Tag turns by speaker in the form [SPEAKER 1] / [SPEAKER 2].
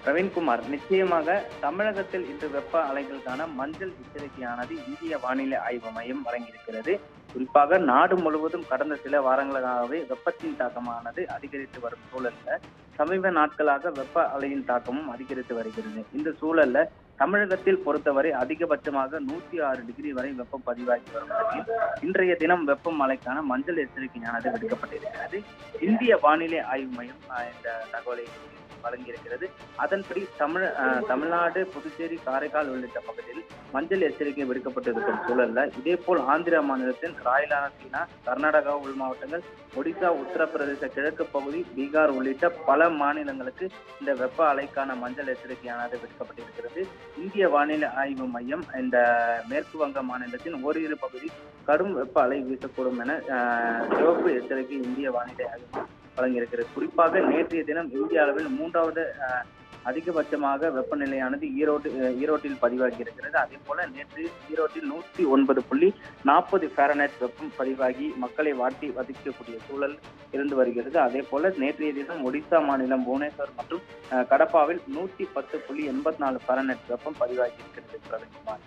[SPEAKER 1] பிரவீன்குமார், நிச்சயமாக தமிழகத்தில் இன்று வெப்ப அலைகளுக்கான மஞ்சள் எச்சரிக்கையானது இந்திய வானிலை ஆய்வு மையம் வழங்கியிருக்கிறது. குறிப்பாக நாடு முழுவதும் கடந்த சில வாரங்களாகவே வெப்பத்தின் தாக்கமானது அதிகரித்து வரும் சூழல்ல சமீப நாட்களாக வெப்ப அலையின் தாக்கமும் அதிகரித்து வருகிறது. இந்த சூழல்ல தமிழகத்தில் பொறுத்தவரை அதிகபட்சமாக 106 டிகிரி வரை வெப்பம் பதிவாகி வரும் நிலையில் இன்றைய தினம் வெப்ப மழைக்கான மஞ்சள் எச்சரிக்கையானது விடுக்கப்பட்டிருக்கிறது. இந்திய வானிலை ஆய்வு மையம் இந்த தகவலை வழங்கியிருக்கிறது. அதன்படி தமிழ்நாடு, புதுச்சேரி, காரைக்கால் உள்ளிட்ட பகுதியில் மஞ்சள் எச்சரிக்கை விடுக்கப்பட்டிருக்கும் சூழல்ல இதேபோல் ஆந்திர மாநிலத்தின் ராயலசீமா, கர்நாடகா உள் மாவட்டங்கள், ஒடிசா, உத்தரப்பிரதேச கிழக்கு பகுதி, பீகார் உள்ளிட்ட பல மாநிலங்களுக்கு இந்த வெப்ப அலைக்கான மஞ்சள் எச்சரிக்கையானது விடுக்கப்பட்டிருக்கிறது. இந்திய வானிலை ஆய்வு மையம் இந்த மேற்கு வங்க மாநிலத்தின் ஓரிரு பகுதி கடும் வெப்ப அலை வீசக்கூடும் என சிவப்பு எச்சரிக்கை இந்திய வானிலை ஆய்வு மையம் வழங்கியிருக்கிறது. குறிப்பாக நேற்றைய தினம் இந்திய அளவில் 3வது அதிகபட்சமாக வெப்பநிலையானது ஈரோட்டில் பதிவாகி இருக்கிறது. அதே போல நேற்று ஈரோட்டில் 109.40 ஃபாரன்ஹைட் வெப்பம் பதிவாகி மக்களை வாட்டி வதைக்கக்கூடிய சூழல் இருந்து வருகிறது. அதே போல நேற்றைய தினம் ஒடிசா மாநிலம் புவனேஸ்வர் மற்றும் கடப்பாவில் 110.84 ஃபாரன்ஹைட் வெப்பம் பதிவாகி இருக்கிறது. பிரவீன்குமார்.